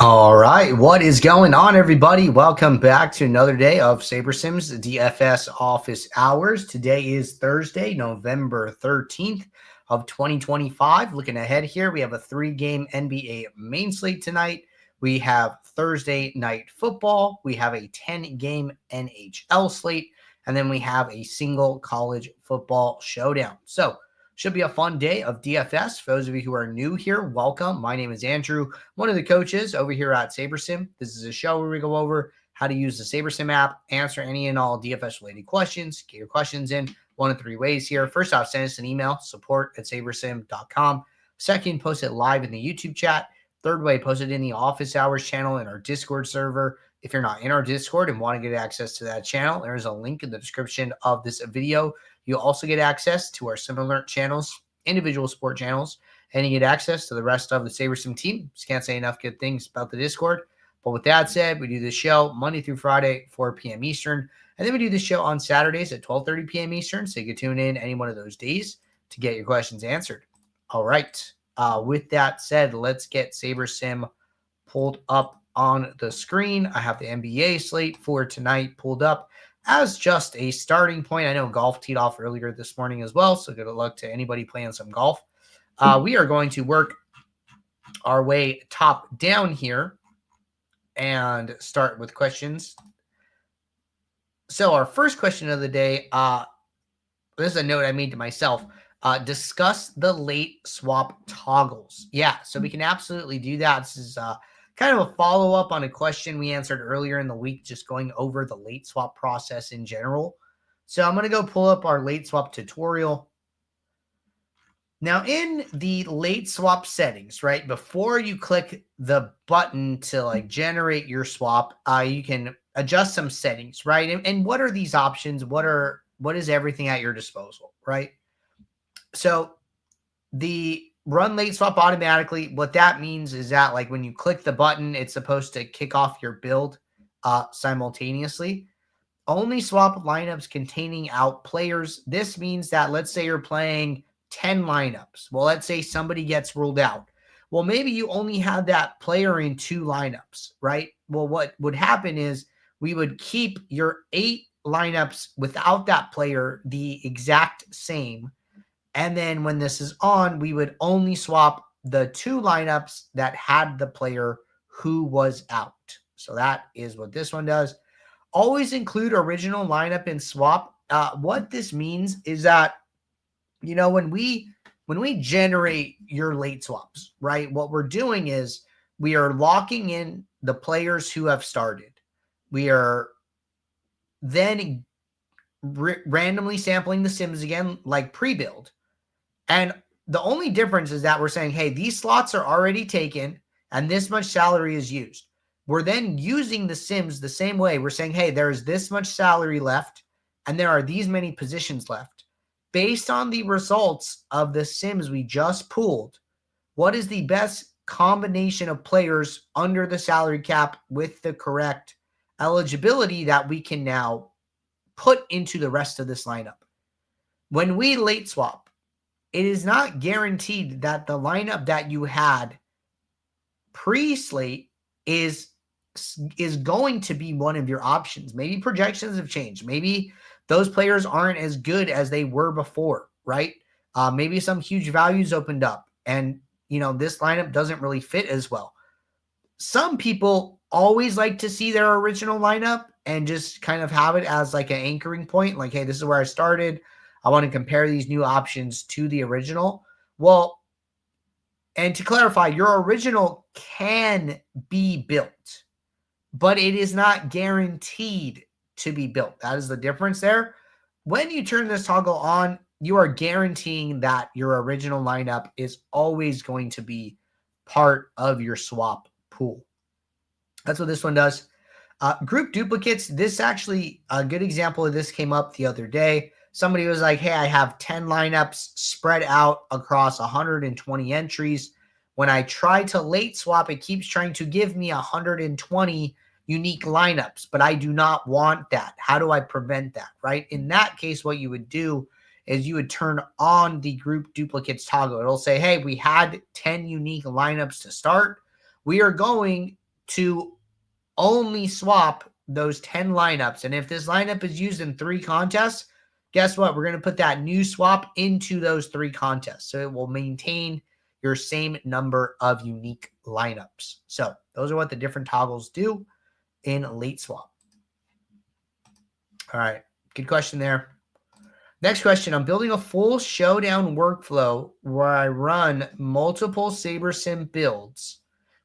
All right, what is going on, everybody? Welcome back to another day of SaberSim's DFS office hours. Today is Thursday, November 13th of 2025. Looking ahead here, we have a 3-game NBA main slate tonight. We have Thursday night football. We have a 10-game NHL slate, and then we have a single college football showdown. So should be a fun day of DFS. For those of you who are new here, welcome. My name is Andrew, one of the coaches over here at SaberSim. This is a show where we go over how to use the SaberSim app, answer any and all DFS-related questions, get your questions in one of 3 ways here. First off, send us an email, support@sabersim.com. Second, post it live in the YouTube chat. Third way, post it in the office hours channel in our Discord server. If you're not in our Discord and want to get access to that channel, there's a link in the description of this video. You'll also get access to our Sim Alert channels, individual sport channels, and you get access to the rest of the SaberSim team. Just can't say enough good things about the Discord. But with that said, we do this show Monday through Friday, 4 p.m. Eastern. And then we do this show on Saturdays at 12:30 p.m. Eastern. So you can tune in any one of those days to get your questions answered. All right. With that said, let's get SaberSim pulled up on the screen. I have the NBA slate for tonight pulled up as just a starting point. I know golf teed off earlier this morning as well, so good luck to anybody playing some golf. We are going to work our way top down here and start with questions. So our first question of the day, this is a note I made to myself. Discuss the late swap toggles. Yeah, so we can absolutely do that. This is kind of a follow-up on a question we answered earlier in the week, just going over the late swap process in general. So I'm going to go pull up our late swap tutorial. Now, in the late swap settings, right, before you click the button to generate your swap, you can adjust some settings, right? And what are these options? What is everything at your disposal, right? So the run late swap automatically, what that means is that when you click the button, it's supposed to kick off your build simultaneously. Only swap lineups containing out players. This means that let's say you're playing 10 lineups. Well, let's say somebody gets ruled out. Well, maybe you only have that player in 2 lineups, right? Well, what would happen is we would keep your 8 lineups without that player the exact same. And then when this is on, we would only swap the 2 lineups that had the player who was out. So that is what this one does. Always include original lineup in swap. What this means is that, when we generate your late swaps, right, what we're doing is we are locking in the players who have started. We are then randomly sampling the sims again, like pre-build. And the only difference is that we're saying, hey, these slots are already taken and this much salary is used. We're then using the sims the same way. We're saying, hey, there's this much salary left and there are these many positions left. Based on the results of the sims we just pooled, what is the best combination of players under the salary cap with the correct eligibility that we can now put into the rest of this lineup? When we late swap, it is not guaranteed that the lineup that you had pre-slate is going to be one of your options. Maybe projections have changed. Maybe those players aren't as good as they were before, right? Maybe some huge values opened up and, this lineup doesn't really fit as well. Some people always like to see their original lineup and just kind of have it as an anchoring point. Like, hey, this is where I started. I want to compare these new options to the original. Well, and to clarify, your original can be built, but it is not guaranteed to be built. That is the difference there. When you turn this toggle on, you are guaranteeing that your original lineup is always going to be part of your swap pool. That's what this one does. Group duplicates. This actually, a good example of this came up the other day. Somebody was like, hey, I have 10 lineups spread out across 120 entries. When I try to late swap, it keeps trying to give me 120 unique lineups, but I do not want that. How do I prevent that, right? In that case, what you would do is you would turn on the group duplicates toggle. It'll say, hey, we had 10 unique lineups to start. we are going to only swap those 10 lineups. And if this lineup is used in 3 contests, guess what? We're going to put that new swap into those 3 contests. So it will maintain your same number of unique lineups. So those are what the different toggles do in late swap. All right. Good question there. Next question. I'm building a full showdown workflow where I run multiple SaberSim builds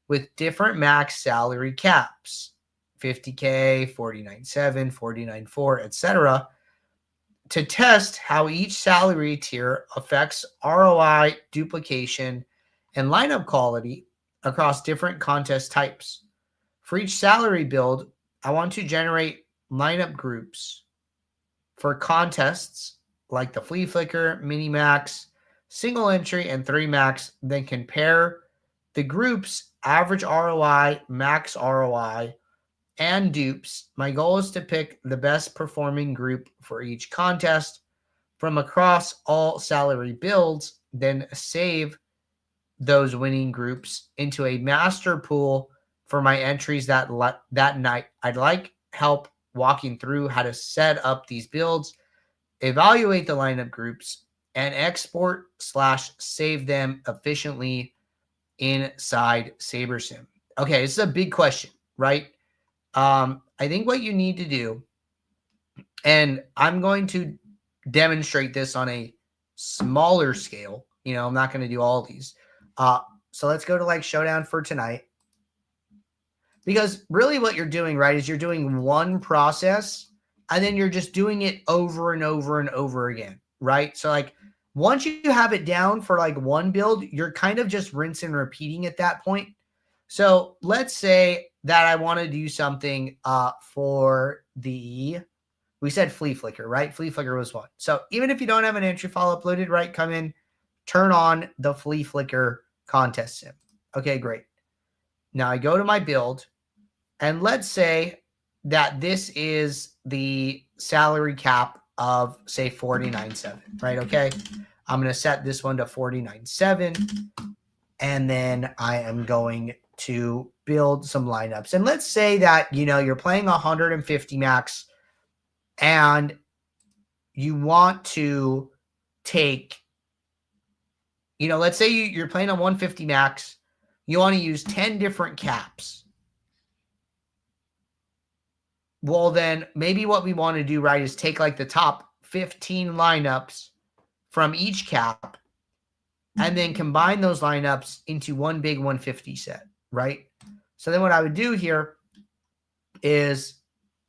with different max salary caps, 50K, 49.7, 49.4, etc., to test how each salary tier affects ROI, duplication, and lineup quality across different contest types. For each salary build, I want to generate lineup groups for contests like the flea flicker, mini max, single entry, and 3 max, then compare the group's average ROI, max ROI, and dupes. My goal is to pick the best performing group for each contest from across all salary builds, then save those winning groups into a master pool for my entries that night. I'd like help walking through how to set up these builds, evaluate the lineup groups, and export/save them efficiently inside SaberSim. Okay, this is a big question, right? I think what you need to do, and I'm going to demonstrate this on a smaller scale. I'm not going to do all these. So let's go to like Showdown for tonight. Because really what you're doing, right, is you're doing one process and then you're just doing it over and over and over again, right? So like once you have it down for like one build, you're kind of just rinse and repeating at that point. So let's say that I want to do something for we said flea flicker, right? Flea flicker was one. So even if you don't have an entry file uploaded, right, come in, turn on the flea flicker contest sim. Okay, great. Now I go to my build, and let's say that this is the salary cap of, say, 49.7, right? Okay, I'm going to set this one to 49.7, and then I am going to build some lineups. And let's say that, you're playing 150 max, and you want to take, let's say you're playing on 150 max, you want to use 10 different caps. Well, then maybe what we want to do, right, is take like the top 15 lineups from each cap and then combine those lineups into one big 150 set, right? So then what I would do here is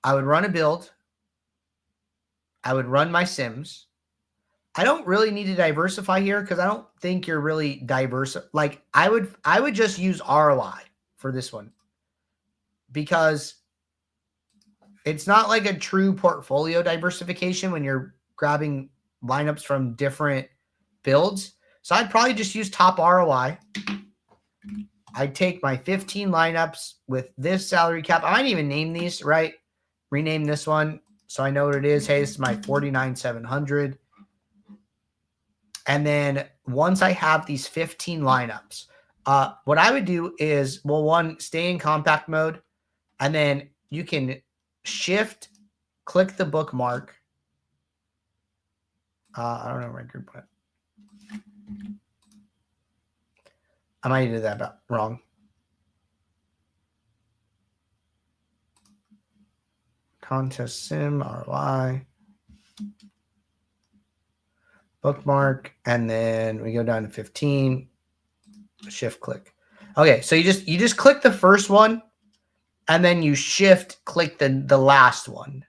I would run a build. I would run my sims. I don't really need to diversify here because I don't think you're really diverse. Like I would just use ROI for this one because it's not like a true portfolio diversification when you're grabbing lineups from different builds. So I'd probably just use top ROI. I'd take my 15 lineups with this salary cap. I might even name these, right? Rename this one so I know what it is. Hey, this is my 49,700. And then once I have these 15 lineups, what I would do is, well, one, stay in compact mode, and then you can shift, click the bookmark. I don't know where my group went. I might have did that wrong. Contest sim, ROI. Bookmark, and then we go down to 15. Shift click. Okay, so you just click the first one, and then you shift click the last one.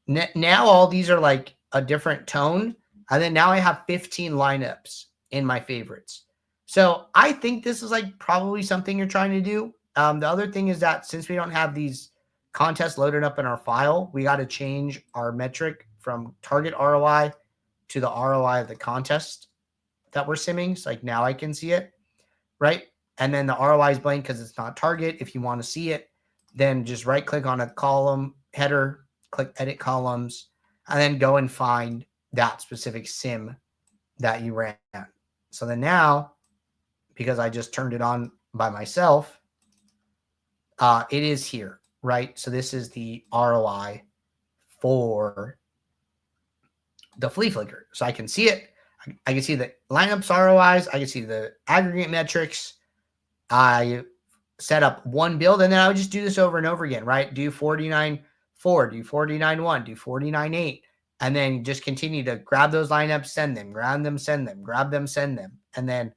Now all these are like a different tone, and then now I have 15 lineups in my favorites. So I think this is like probably something you're trying to do. The other thing is that since we don't have these contests loaded up in our file, we got to change our metric from target ROI to the ROI of the contest that we're simming. So like now I can see it, right? And then the ROI is blank because it's not target. If you want to see it, then just right click on a column header, click edit columns, and then go and find that specific sim that you ran. So then now, because I just turned it on by myself, It is here, right? So this is the ROI for the flea flicker. So I can see it. I can see the lineups ROIs. I can see the aggregate metrics. I set up one build, and then I would just do this over and over again, right? Do 49.4, do 49.1, do 49.8, and then just continue to grab those lineups, send them, grab them, send them, grab them, send them. And then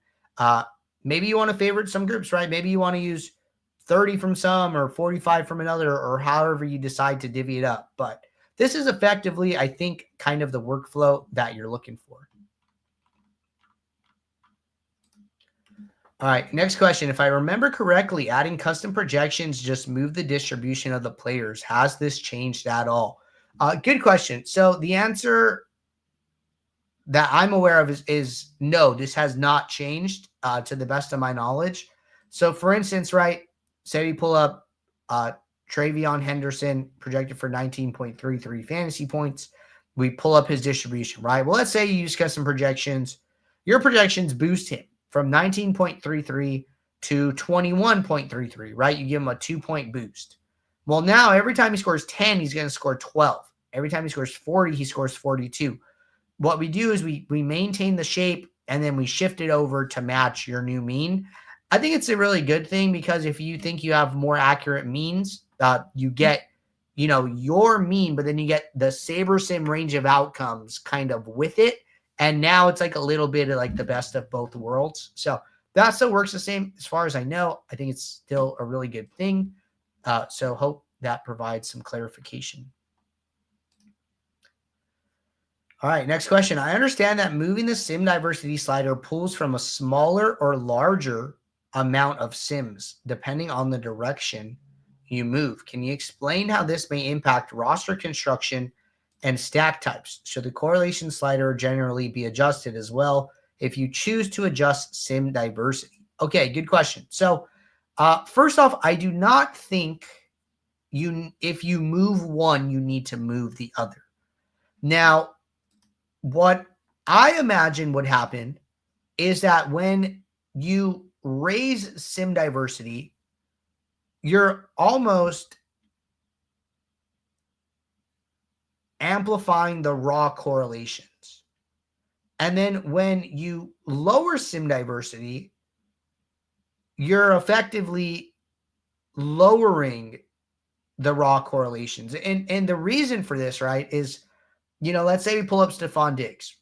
maybe you want to favorite some groups, right? Maybe you want to use 30 from some or 45 from another, or however you decide to divvy it up. But this is effectively, I think, kind of the workflow that you're looking for. All right, next question. If I remember correctly, adding custom projections just moved the distribution of the players. Has this changed at all? Good question. So the answer that I'm aware of is no, this has not changed to the best of my knowledge. So for instance, right, say we pull up Travion Henderson projected for 19.33 fantasy points. We pull up his distribution, right? Well, let's say you use custom projections. Your projections boost him from 19.33 to 21.33, right? You give him a 2-point boost. Well, now every time he scores 10, he's going to score 12. Every time he scores 40, he scores 42. What we do is we maintain the shape, and then we shift it over to match your new mean. I think it's a really good thing, because if you think you have more accurate means, you get, your mean, but then you get the SaberSim range of outcomes kind of with it. And now it's like a little bit of like the best of both worlds. So that still works the same as far as I know. I think it's still a really good thing. So hope that provides some clarification. All right, next question. I understand that moving the sim diversity slider pulls from a smaller or larger amount of sims, depending on the direction you move. Can you explain how this may impact roster construction and stack types? Should the correlation slider generally be adjusted as well if you choose to adjust sim diversity? Okay, good question. So first off, I do not think if you move one, you need to move the other. Now, what I imagine would happen is that when you raise sim diversity, you're almost amplifying the raw correlations. And then when you lower sim diversity, you're effectively lowering the raw correlations. And the reason for this, right, is, let's say we pull up Stephon Diggs.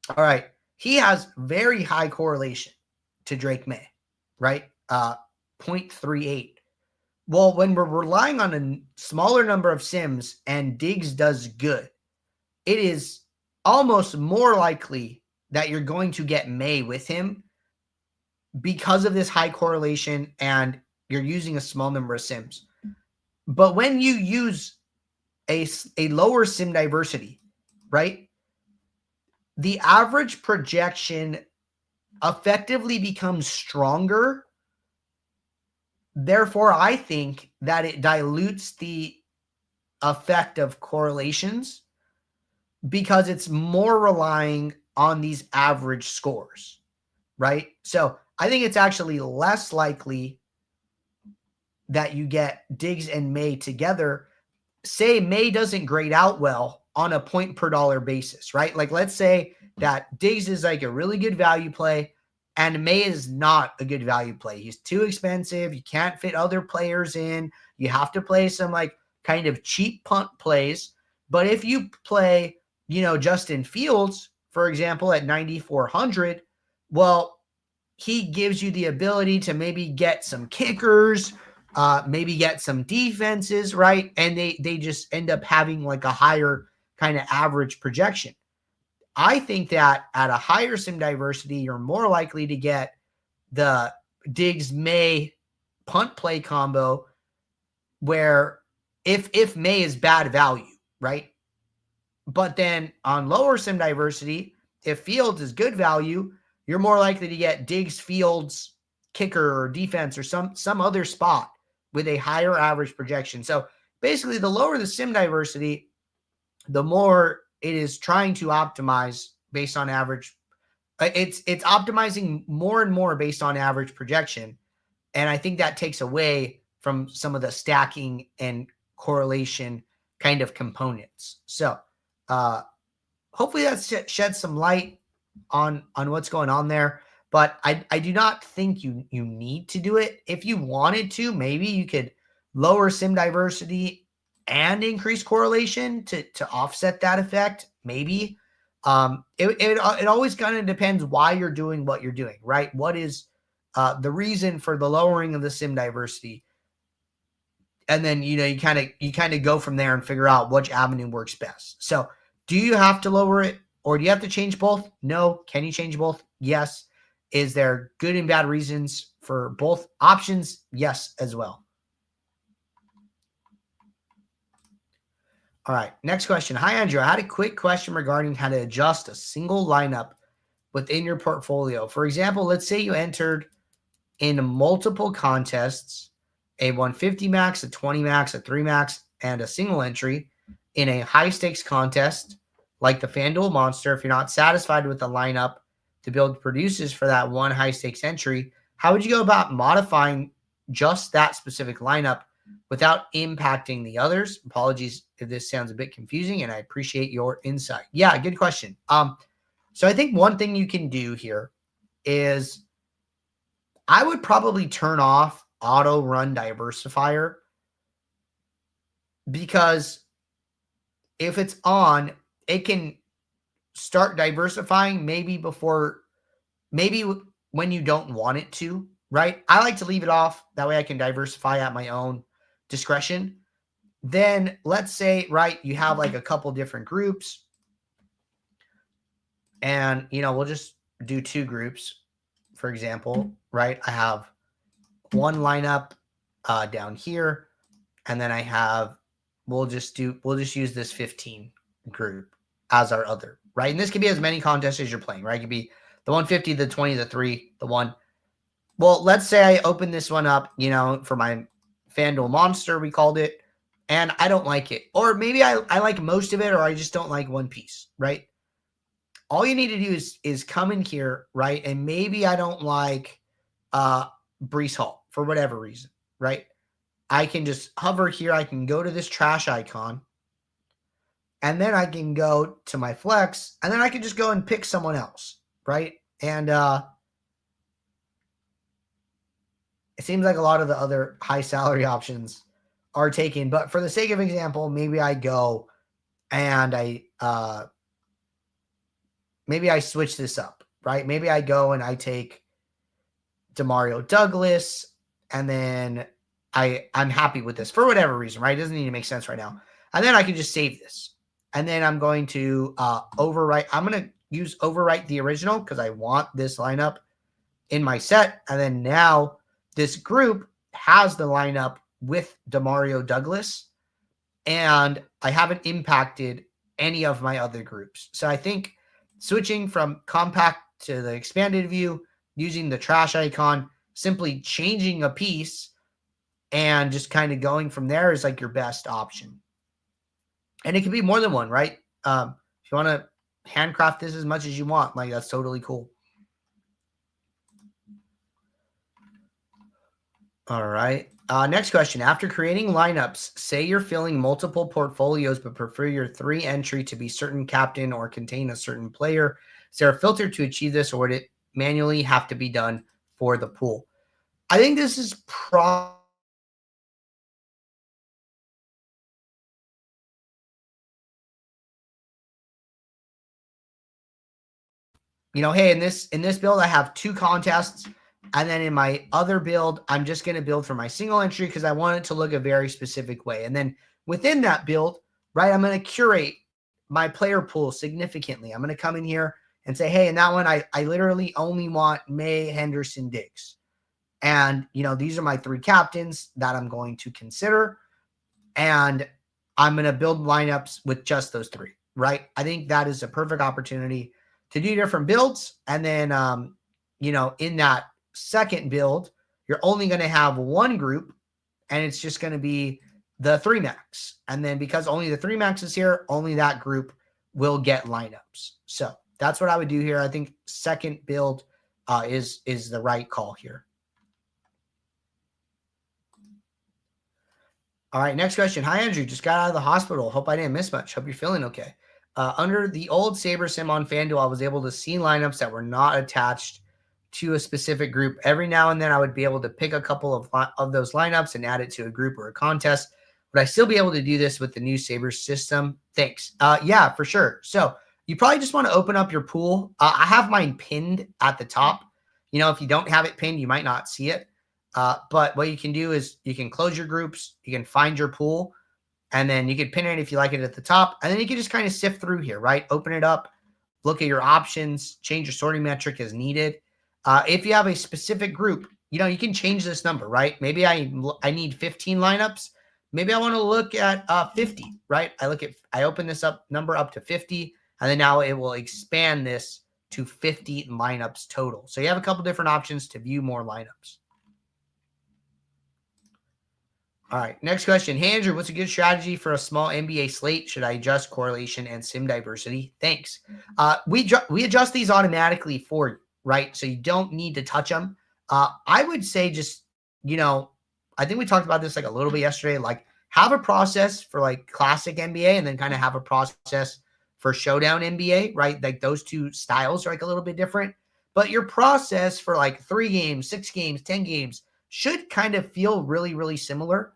All right. He has very high correlation to Drake May, right? 0.38. Well, when we're relying on a smaller number of sims and Diggs does good, it is almost more likely that you're going to get May with him because of this high correlation and you're using a small number of sims. But when you use a lower sim diversity, right, the average projection effectively becomes stronger. Therefore, I think that it dilutes the effect of correlations because it's more relying on these average scores, right? So I think it's actually less likely that you get Diggs and May together. Say May doesn't grade out well on a point per dollar basis, right? Like, let's say that Diggs is like a really good value play and May is not a good value play. He's too expensive. You can't fit other players in. You have to play some like kind of cheap punt plays. But if you play, Justin Fields, for example, at 9,400, well, he gives you the ability to maybe get some kickers, maybe get some defenses, right? And they just end up having like a higher kind of average projection. I think that at a higher sim diversity, you're more likely to get the Diggs-May punt play combo where if May is bad value, right? But then on lower sim diversity, if Fields is good value, you're more likely to get Diggs, Fields, kicker or defense or some other spot with a higher average projection. So basically, the lower the sim diversity, the more it is trying to optimize based on average. It's optimizing more and more based on average projection. And I think that takes away from some of the stacking and correlation kind of components. So hopefully that sheds some light on what's going on there. But I do not think you need to do it. If you wanted to, maybe you could lower sim diversity and increase correlation to offset that effect. Maybe. It always kind of depends why you're doing what you're doing, right? What is the reason for the lowering of the sim diversity? And then, you kind of go from there and figure out which avenue works best. So do you have to lower it, or do you have to change both? No. Can you change both? Yes. Is there good and bad reasons for both options? Yes, as well. All right. Next question. Hi, Andrew. I had a quick question regarding how to adjust a single lineup within your portfolio. For example, let's say you entered in multiple contests, a 150 max, a 20 max, a 3 max, and a single entry in a high stakes contest like the FanDuel Monster. If you're not satisfied with the lineup to build producers for that one high stakes entry, how would you go about modifying just that specific lineup without impacting the others? Apologies if this sounds a bit confusing, and I appreciate your insight. Yeah, good question. So I think one thing you can do here is I would probably turn off auto run diversifier, because if it's on, it can start diversifying maybe when you don't want it to, right? I like to leave it off. That way I can diversify at my own discretion. Then let's say, right, you have like a couple different groups, and, we'll just do 2 groups, for example, right? I have one lineup down here, and then I have, we'll just use this 15 group as our other, right? And this could be as many contests as you're playing, right? It could be the 150, the 20, the 3, the 1. Well, let's say I open this one up, for my FanDuel Monster, we called it, and I don't like it. Or maybe I like most of it, or I just don't like one piece, right? All you need to do is come in here, right? And maybe I don't like Brees Hall for whatever reason, right? I can just hover here. I can go to this trash icon, and then I can go to my flex, and then I can just go and pick someone else, right? And it seems like a lot of the other high salary options are taken. But for the sake of example, maybe I go and maybe I switch this up, right? Maybe I go and I take Demario Douglas, and then I'm happy with this for whatever reason, right? It doesn't need to make sense right now. And then I can just save this. And then I'm going to overwrite. I'm going to use overwrite the original because I want this lineup in my set. And then now this group has the lineup with Demario Douglas, and I haven't impacted any of my other groups. So I think switching from compact to the expanded view, using the trash icon, simply changing a piece and just kind of going from there is like your best option. And it can be more than one, right? If you want to handcraft this as much as you want, like, that's totally cool. All right. Next question. After creating lineups, say you're filling multiple portfolios, but prefer your 3 entry to be certain captain or contain a certain player. Is there a filter to achieve this, or would it manually have to be done for the pool? I think this is hey, in this build, I have 2 contests. And then in my other build, I'm just going to build for my single entry because I want it to look a very specific way. And then within that build, right, I'm going to curate my player pool significantly. I'm going to come in here and say, hey, in that one, I literally only want May, Henderson, Diggs. And, these are my 3 captains that I'm going to consider. And I'm going to build lineups with just those 3, right? I think that is a perfect opportunity to do different builds. And then, in that second build, you're only going to have one group, and it's just going to be the 3 max. And then because only the 3 max is here, only that group will get lineups. So that's what I would do here. I think second build is the right call here. All right, next question. Hi, Andrew. Just got out of the hospital. Hope I didn't miss much. Hope you're feeling okay. Under the old SaberSim on FanDuel, I was able to see lineups that were not attached to a specific group. Every now and then, I would be able to pick a couple of those lineups and add it to a group or a contest. Would I still be able to do this with the new Saber system? Thanks. Yeah, for sure. So you probably just want to open up your pool. I have mine pinned at the top. You know, if you don't have it pinned, you might not see it. But what you can do is you can close your groups, you can find your pool, and then you can pin it if you like it at the top. And then you can just kind of sift through here, right? Open it up, look at your options, change your sorting metric as needed. If you have a specific group, you know, you can change this number, right? Maybe I need 15 lineups. Maybe I want to look at 50, right? I open this number up to 50, and then now it will expand this to 50 lineups total. So you have a couple different options to view more lineups. All right, next question. Hey, Andrew, what's a good strategy for a small NBA slate? Should I adjust correlation and sim diversity? Thanks. We adjust these automatically for you, right? So you don't need to touch them. I would say just, you know, I think we talked about this like a little bit yesterday, like have a process for like classic NBA and then kind of have a process for showdown NBA, right? Like those two styles are like a little bit different. But your process for like 3 games, 6 games, 10 games should kind of feel really, really similar.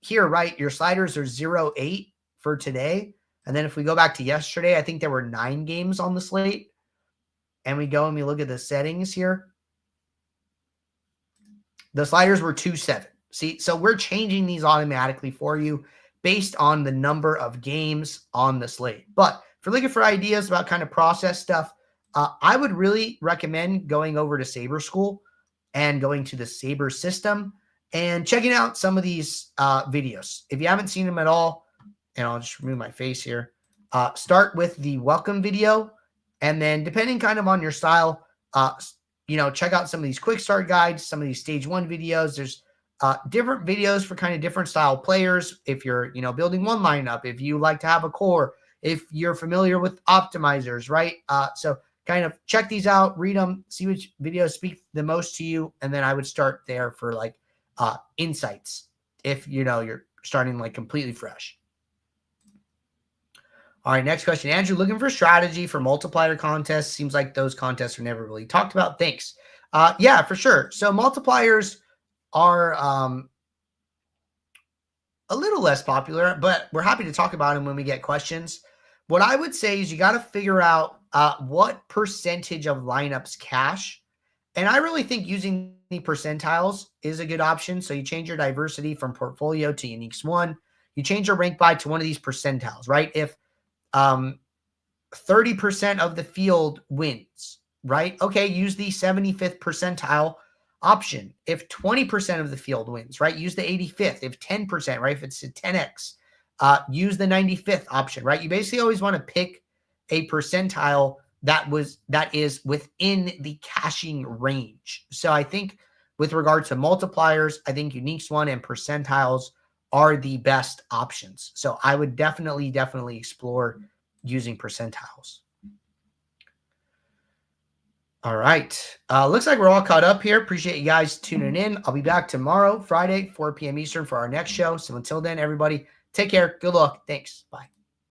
Here, right, your sliders are 0-8 for today. And then if we go back to yesterday, I think there were 9 games on the slate. And we go and we look at the settings here. The sliders were 2-7. See, so we're changing these automatically for you based on the number of games on the slate. But if you're looking for ideas about kind of process stuff, I would really recommend going over to Saber School and going to the Saber system and checking out some of these videos. If you haven't seen them at all, and I'll just remove my face here, start with the welcome video. And then depending kind of on your style, you know, check out some of these quick start guides, some of these stage 1 videos. There's different videos for kind of different style players. If you're, you know, building one lineup, if you like to have a core, if you're familiar with optimizers, right? So kind of check these out, read them, see which videos speak the most to you. And then I would start there for like insights if, you know, you're starting like completely fresh. All right, next question. Andrew, looking for strategy for multiplier contests. Seems like those contests are never really talked about. Thanks. Yeah, for sure. So multipliers are a little less popular, but we're happy to talk about them when we get questions. What I would say is you got to figure out what percentage of lineups cash. And I really think using the percentiles is a good option. So you change your diversity from portfolio to uniques 1. You change your rank by to one of these percentiles, right? If 30% of the field wins, right? Okay, use the 75th percentile option. If 20% of the field wins, right? Use the 85th. If 10%, right? If it's a 10x, use the 95th option, right? You basically always want to pick a percentile that is within the caching range. So I think with regard to multipliers, I think uniques 1 and percentiles are the best options. So I would definitely explore using percentiles. All right. Looks like we're all caught up here. Appreciate you guys tuning in. I'll be back tomorrow, Friday, 4 p.m. Eastern for our next show. So until then, everybody, take care. Good luck. Thanks. Bye.